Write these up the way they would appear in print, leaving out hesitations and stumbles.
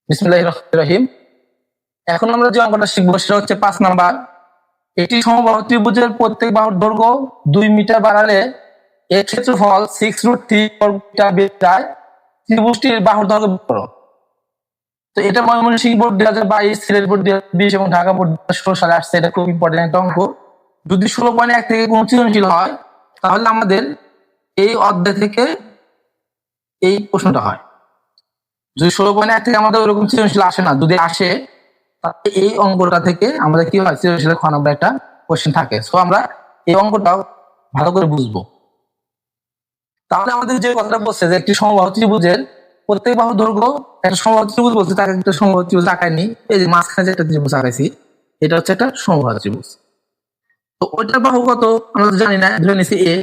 বিসমিল্লাহির রহমানির রহিম। এখন আমরা যে অঙ্কটা শিখবো সেটা হচ্ছে 5 নাম্বার। একটি সমবাহু ত্রিভুজের প্রত্যেক বাহুর দৈর্ঘ্য 2 মিটার বাড়ালে এর ক্ষেত্রফল 6√3 বর্গ মিটার বেড়ে যায়। ত্রিভুজটির বাহুর দৈর্ঘ্য বের করো। তো এটা ময়মনসিংহ বোর্ড 2022, সিলেট বোর্ড 2020 এবং ঢাকা বোর্ড 2016 সালে আসছে। এটা খুব ইম্পর্টেন্ট একটা অঙ্ক। যদি 16.1 থেকে কোনো সৃজনশীল হয় তাহলে আমাদের এই অধ্যায় থেকে এই প্রশ্নটা হয়। যদি 16.1 থেকে আমাদের ওরকম সৃজনশীল আসে না, যদি আসে তাহলে এই অঙ্কটা থেকে আমাদের কি হয়, সৃজনশীলের খ নাম্বার একটা কোশ্চেন থাকে। সো আমরা এই অঙ্কটাও ভালো করে বুঝবো। তাহলে আমাদের যে কথাটা বলছে যে একটি সমবাহু ত্রিভুজের প্রত্যেক বাহুর দৈর্ঘ্য, একটা সমবাহু ত্রিভুজ বলছে, তাকে একটা সমবাহু ত্রিভুজ আঁকায়নি। এই যে মাঝখানে যে একটা ত্রিভুজ আঁকাইছি, এটা হচ্ছে একটা সমবাহু ত্রিভুজ। তো ওইটার বাহু কত আমরা তো জানি না, ধরে নিছি এ।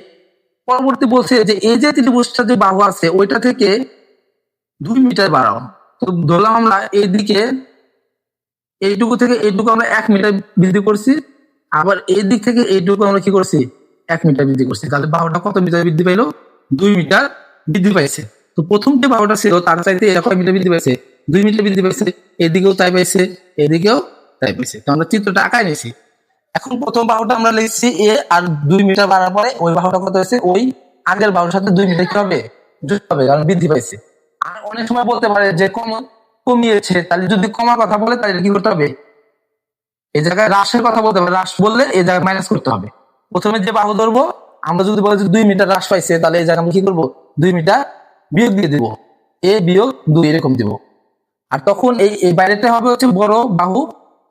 পরবর্তী বলছে যে এই যে ত্রিভুজটা যে বাহু আছে ওইটা থেকে 2 মিটার বাড়াও। তো ধরলাম আমরা এইদিকে এইটুকু থেকে এইটুকু আমরা 1 মিটার বৃদ্ধি করছি, আবার এই দিক থেকে এইটুকু আমরা কি করছি 1 মিটার বৃদ্ধি করছি। তাহলে বাহুটা কত মিটার বৃদ্ধি পাইলো? 2 মিটার বৃদ্ধি পাইছে। তো প্রথম যে বাহুটা ছিল তার চাইতে এটা কয় মিটার বৃদ্ধি পাইছে? 2 মিটার বৃদ্ধি পাইছে। এদিকেও তাই পাইছে, এদিকেও তাই পাইছে। তো আমরা চিত্রটা আঁকায় নিয়েছি। এখন প্রথম বাহুটা আমরা লিখছি এ, আর 2 মিটার বাড়ার পরে ওই বাহুটা কত হয়েছে? ওই আগের বাহুর সাথে 2 মিটার কি হবে? যুক্ত হবে, কারণ বৃদ্ধি পাইছে। আর অনেক সময় বলতে পারে যে কমিয়েছে, তাহলে যদি কমার কথা বলে তাহলে কি করতে হবে? এই জায়গায় হ্রাসের কথা বলতে হবে। হ্রাস বললে এই জায়গায় মাইনাস করতে হবে। প্রথমে যে বাহু ধরবো, আমরা যদি বলি 2 মিটার হ্রাস পাইছে, তাহলে এই জায়গায় আমরা কি করবো? 2 মিটার বিয়োগ দিয়ে দিব, এ বিয়োগ 2 এরকম দিব। আর তখন এই বাইরেটা হবে হচ্ছে বড় বাহু,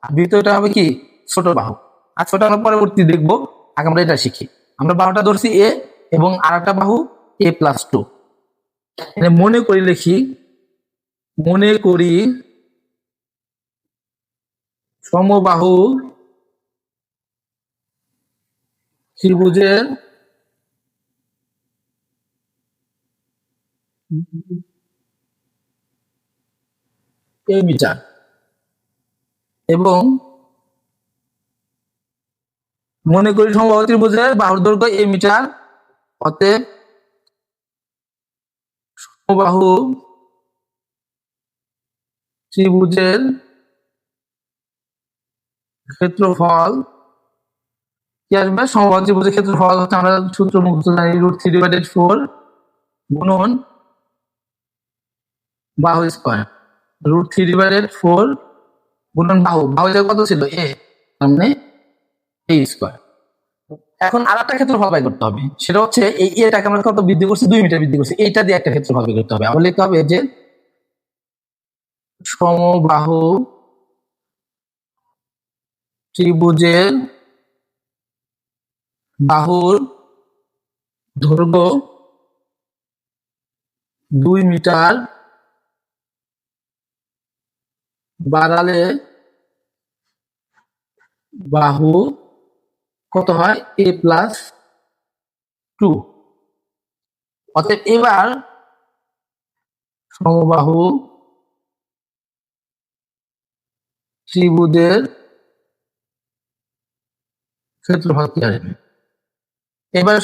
আর ভিতরটা হবে কি ছোট বাহু। আর ছোট আমরা পরবর্তী দেখবো, আগে আমরা এটা শিখি। আমরা বাহুটা ধরছি এ এবং আর একটা বাহু a+2। মনে করি লিখি, মনে করি সমবাহু ত্রিভুজের এ মিটার এবং মনে করি সমবাহু ত্রিভুজের বাহুর দৈর্ঘ্য এ মিটার। অতএব সমবাহু ত্রিভুজের ক্ষেত্রফল কি আসবে? সমবাহু ত্রিভুজের ক্ষেত্রফল হচ্ছে, আমরা সূত্র মুখস্থ জানি, √3/4 গুণন বাহু স্কয়ার। √3/4 গুণন বাহু, বাহু কত ছিল? এ, মানে এ স্কয়ার। এখন আর একটা ক্ষেত্রফল বাই করতে হবে, সেটা হচ্ছে এই এটাকে আমরা কত বৃদ্ধি করছি? 2 মিটার বৃদ্ধি করছি। এইটা দিয়ে একটা ক্ষেত্রফল বাই করতে হবে। আবার লিখতে হবে যে সমবাহু ত্রিভুজের বাহুর দৈর্ঘ্য 2 মিটার বাড়ালে বাহু কত হয়? a+2। অতএব এবার সমবাহু ত্রিভুজের ক্ষেত্রফল কি আসবে? এবার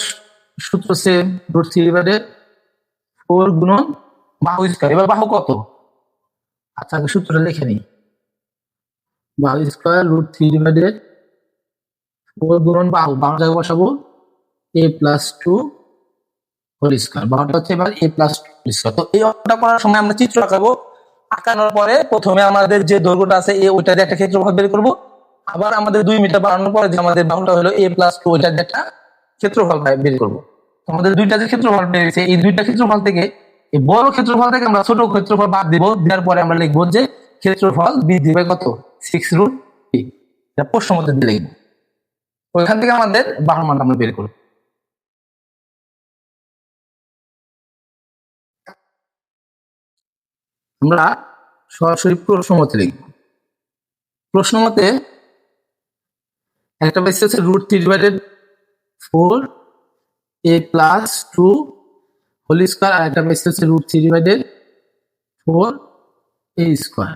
সূত্র সেম, √3/4 গুণন বাহু স্কয়ার। এবার বাহু কত? আচ্ছা, আগে সূত্রটা লিখে নিই। বাহু স্কয়ার √3/4 গুণন বাহু, বাহুর জায়গায় বসাবো a+2 হোল স্কয়ার। বাহুটা হচ্ছে এবার a+2 স্কয়ার। তো এই অঙ্কটা করার সময় আমরা চিত্র আঁকাবো। আঁকানোর পরে প্রথমে আমাদের যে দৈর্ঘ্যটা আছে এ, ওইটা দিয়ে একটা ক্ষেত্রফল বের করবো। আবার আমাদের 2 মিটার বাড়ানোর পরে যে আমাদের বাহুটা হলো a+2, ওইটা দিয়ে একটা ক্ষেত্রফল বের করবো। আমাদের দুইটা যে ক্ষেত্রফল বেরিয়েছে, এই দুইটা ক্ষেত্রফল থেকে, এই বড় ক্ষেত্রফল থেকে আমরা ছোট ক্ষেত্রফল বাদ দিব। দেওয়ার পরে আমরা লিখবো যে ক্ষেত্রফল বৃদ্ধি পায় কত? 6√3। এটা প্রশ্ন মধ্যে দিয়ে লিখবো। ওইখান থেকে আমাদের বাহুর মানটা আমরা বের করবো। আমরা সরাসরি প্রশ্ন মতে লিখবো। প্রশ্ন মতে একটা পাইছে হচ্ছে √3/4 a+2 হোল স্কয়ার, আর একটা পাইছে হচ্ছে √3/4 a স্কয়ার।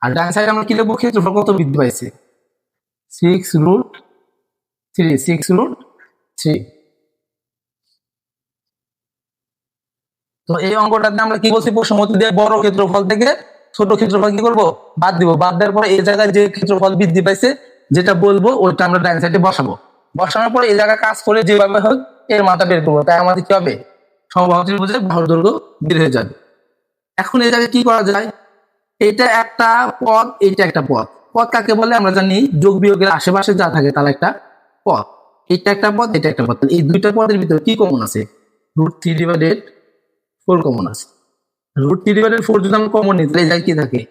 আর ডান সাইডে আমরা কি লিখবো? ক্ষেত্রফল কত বৃদ্ধি পাইছে? 6√3। তো এই অঙ্কটাতে আমরা কি বলছি? প্রশ্ন মতে দিয়ে বড় ক্ষেত্রফল থেকে ছোট ক্ষেত্রফল কি করবো, বাদ দিব। বাদ দেওয়ার পরে এই জায়গায় যে ক্ষেত্রফল বৃদ্ধি পাইছে যেটা বলবো ওইটা আমরা ডান সাইডে বসাবো। বসানোর পরে এই জায়গায় কাজ করে যেভাবে হোক এর মানটা বের করবো। তাই আমাদের কি হবে, সমবাহু ত্রিভুজের বাহুর দৈর্ঘ্য বের হয়ে যাবে। এখন এই জায়গায় কি করা যায়, এটা একটা পদ, এইটা একটা পদ। পদ কাকে বলে আমরা জানি, যোগ বিয়োগের আশেপাশে যা থাকে তার একটা পদ। এটা একটা পদ, এটা একটা পদ। এই দুইটা পদের ভিতরে কি কমন আছে, √3/4 কমন আছে। √3/4 যদি আমরা কমন নিই তাহলে এই জায়গায় কি থাকে,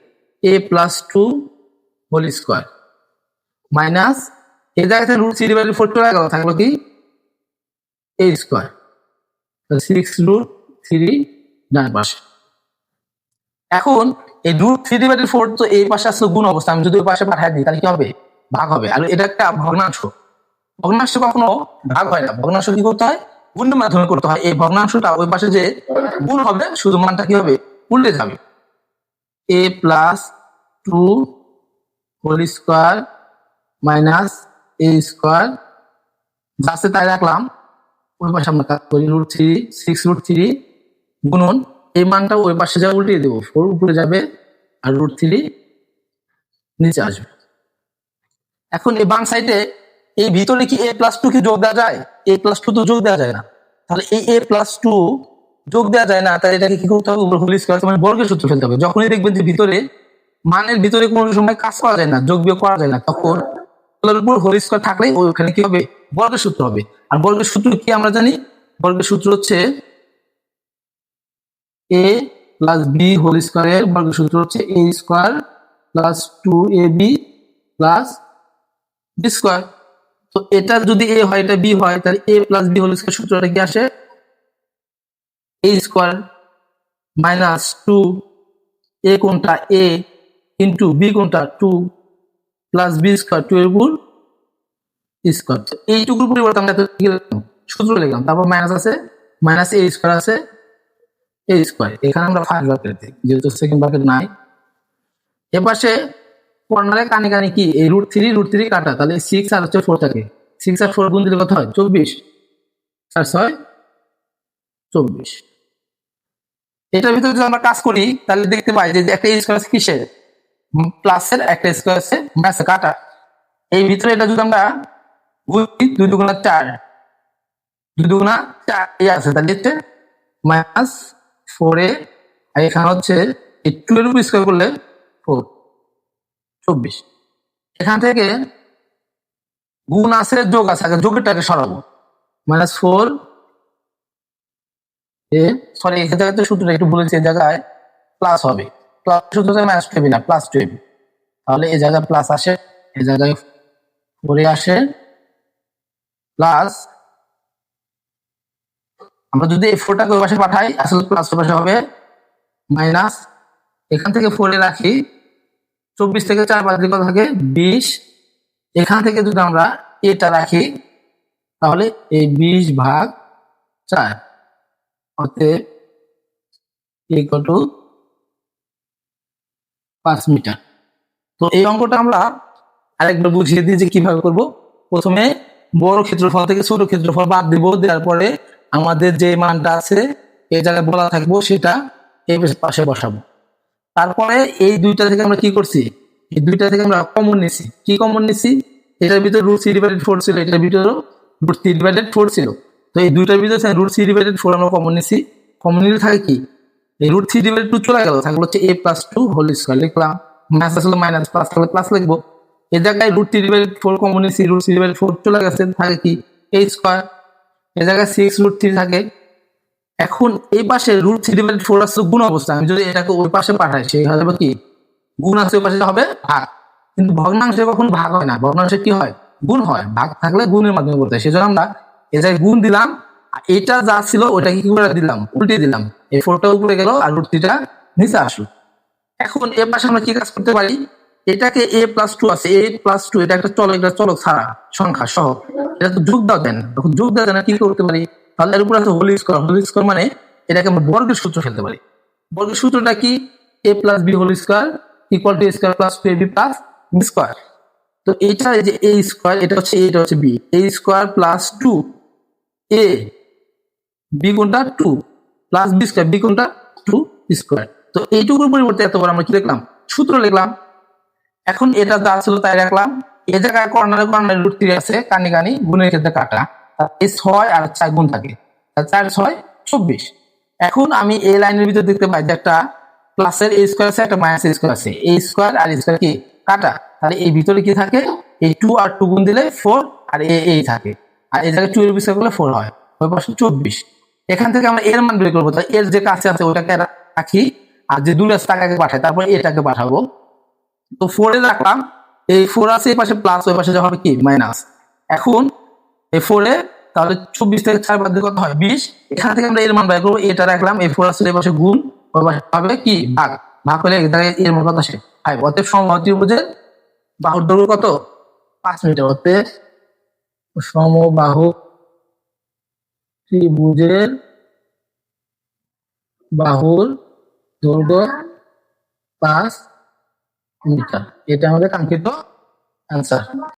a+2 হোল স্কোয়ার মাইনাস এই জায়গায় √3/4 চলে গেল, থাকলো কি a স্কোয়ার, 6√3 ডান পাশে। এখন এই √3/4 তো এই পাশে আসলে গুণ অবস্থা, আমি যদি ওই পাশে পাঠাই দিই তাহলে কি হবে, ভাগ হবে। আর এটা একটা ভগ্নাংশ, ভগ্নাংশ কখনো ভাগ হয় না, ভগ্নাংশ কি করতে হয়, গুণের মাধ্যমে করতে হয়। এই ভগ্নাংশটা ওই পাশে যে গুণ হবে শুধু মানটা কি হবে, উল্টে যাবে। a+2 whole square minus a square যাচ্ছে তাই রাখলাম, ওই পাশে আমরা কাজ করি √3 গুণন এই মানটা ওই পাশে যা উল্টিয়ে দেবো, 4 উপরে যাবে আর √3 নিচে আসবে। এখন এই বাম সাইডে এই ভিতরে কি a+2 কি যোগ দেওয়া যায়, a+2 তো যোগ দেওয়া যায় না, তাহলে এই a+2 যোগ দেওয়া যায় না, তাহলে এটাকে কি করতে হবে, উপর হোল স্কোয়ার মানে বর্গের সূত্র ফেলতে হবে। যখনই দেখবেন যে ভিতরে মানের ভিতরে কোনো সময় কাজ করা যায় না, যোগ বিয়োগ করা যায় না, তখন উপর হোল স্কোয়ার থাকলে ওখানে কি হবে, বর্গের সূত্র হবে। আর বর্গের সূত্র কি আমরা জানি, বর্গের সূত্র হচ্ছে a+b হোল স্কোয়ারের বর্গের সূত্র হচ্ছে a square plus 2ab plus b square. তো এটা যদি a হয় এটা b হয়, তাহলে a+b হোল স্কোয়ার সূত্রটা কি আসে, a স্কোয়ার মাইনাস 2 a কোনটা a ইন্টু b কোনটা 2 প্লাস b স্কোয়ার 2 এর উপর স্কোয়ার। এইটুকুর পরিবর্তে আমরা সূত্র লিখলাম, তারপর মাইনাস আছে, মাইনাস a স্কোয়ার আছে a স্কোয়ার। এখানে আমরা ফার্স্ট ব্র্যাকেট দিই যেহেতু সেকেন্ড ব্র্যাকেট নাই। এপাশে কর্নারে কানে কানে কি এই √3 কাটা, তাহলে 6 আর হচ্ছে 4 থাকে, 6 আর 4 গুণ দিলে কত হয়, 24 আর 6 24। এটার ভিতরে যদি আমরা কাজ করি তাহলে দেখতে পাই যে একটা স্কোয়ার আছে কিসের, প্লাসের, একটা স্কোয়ার আছে মাইনাসের কাটা। এই ভিতরে এটা যদি আমরা 2 দুগুণা 4 2 দুগুণা 4 এই আছে, তাহলে হচ্ছে -4a আর এখানে হচ্ছে এই 2 এর উপর স্কোয়ার করলে 4 24। এখান থেকে গুণ আছে যোগ আছে, আগে যোগেরটাকে সরাবো, -4 সরি এই জায়গাতে সূত্রটা একটু বলেছি, এই জায়গায় প্লাস হবে, প্লাস সূত্র -2ab না প্লাস 2ab, তাহলে এই জায়গায় প্লাস আসে, এই জায়গায় 4 আসে প্লাস, আমরা যদি এই 4টাকে ওই পাশে পাঠাই আসলে প্লাস ওই পাশে হবে মাইনাস, এখান থেকে 4 রাখি, 24 থেকে 4 বাদ দিলে কত থাকে 20, এখান থেকে যদি আমরা এটা রাখি তাহলে এই 20/4 অতএব = 5 মিটার। তো এই অঙ্কটা আমরা আরেকবার বুঝিয়ে দিই যে কিভাবে করব। প্রথমে বড় ক্ষেত্রফল থেকে ছোট ক্ষেত্রফল বাদ দিব, দেওয়ার পরে আমাদের যে মানটা আছে এই জায়গায় বলা থাকবো সেটা এই পাশে বসাবো। তারপরে এই দুইটা থেকে আমরা কি করছি, এই দুইটা থেকে আমরা কমন নিছি। কি কমন নিছি, এটার ভিতরে √3/4 ছিল, এটার ভিতরে √3/4 ছিল। তো এই দুইটার ভিতরে √3/4 আমরা কমন নিছি। কমন নিলে থাকে কি, এই √3/2 চলে গেল, থাকলো হচ্ছে a+2 হোল স্কোয়ার, লিখলাম মাইনাস আসলে মাইনাস, প্লাস থাকলে প্লাস লিখবো। এই জায়গায় √3/4 কমন নিছি, √3/4 চলে গেছে, থাকে কি a স্কোয়ার, এই জায়গায় 6√3 থাকে। এখন এই পাশে √3/4 আসছে গুণ অবস্থা, আমি যদি এটাকে ওই পাশে পাঠাই সেই হবে কি, গুণ আছে ওই পাশে হবে ভাগ, কিন্তু ভগ্নাংশে কখন ভাগ হয় না, ভগ্নাংশে কি হয়, গুণ হয়। ভাগ থাকলে গুণের মাধ্যমে করতে হয়, সেজন্য আমরা এই জায়গায় গুণ দিলাম, এটা যা ছিল ওইটাকে কি করে দিলাম, উল্টে দিলাম, এই 4টা উপরে গেল আর √3টা নিচে আসলো। এখন এর পাশে আমরা কি কাজ করতে পারি, এটাকে a+2 আছে, a+2 এটা একটা চলক ছাড়া সংখ্যা সহ, এটা তো যোগ দেওয়া যায় না, তখন যোগ দেওয়া যায় না কি করতে পারি, তাহলে এর উপর আছে হোল স্কোয়ার মানে এটাকে আমরা বর্গের সূত্র ফেলতে পারি। বর্গের সূত্রটা কি, a+b whole square equal to a square plus 2ab plus b square. তো এটা এই যে a স্কোয়ার, এটা হচ্ছে a, এটা হচ্ছে b, a square plus 2a, b কোনটা 2 প্লাস b স্কোয়ার, b কোনটা 2 স্কোয়ার, তো এইটুকুর পরিবর্তে এতবার আমরা কি লিখলাম, সূত্র লিখলাম। এখন এটা যা ছিল তাই রাখলাম। এই জায়গায় কর্নারে কর্নারে রুট 3 আছে, কানি কানি গুণের ক্ষেত্রে কাটা, এই 6 আর 4 গুণ থাকে, 4 6 24। এখন আমি এই লাইনের ভিতরে দেখতে পাই যে একটা প্লাসের a স্কয়ার আছে, একটা মাইনাস a স্কয়ার আছে, a স্কয়ার আর a স্কয়ার কি কাটা, তাহলে এই ভিতরে কি থাকে, এই 2 আর 2 গুণ দিলে 4 আর এই থাকে, আর এই জায়গায় 2 এর বিস্তার করলে 4 হয়, ওই পাশে 24। এখান থেকে আমরা এর মান বের করবো, তাই এর যে কাছে আছে ওটাকে রাখি, আর যে দূরে আছে তাকে পাঠাই, তারপরে এটাকে পাঠাবো। তো 4 এ রাখলাম, এই 4 আছে এই পাশে প্লাস, ওই পাশে যা হবে কি মাইনাস। এখন এই 4 এ তাহলে 24 থেকে 4 বাদ দিলে কত হয় 20। এখান থেকে আমরা এর মান বের করবো, এটা রাখলাম, এই 4 আছে এই পাশে গুণ, ওই পাশে হবে কি ভাগ, ভাগ হলে এর মান কত আসে 5। অতএব সমবাহু ত্রিভুজের বাহুর দৈর্ঘ্য কত 5 মিটার। অতএব সমবাহু ত্রিভুজের বাহুর দৈর্ঘ্য 5 মিটার। এটা আমাদের কাঙ্ক্ষিত অ্যান্সার।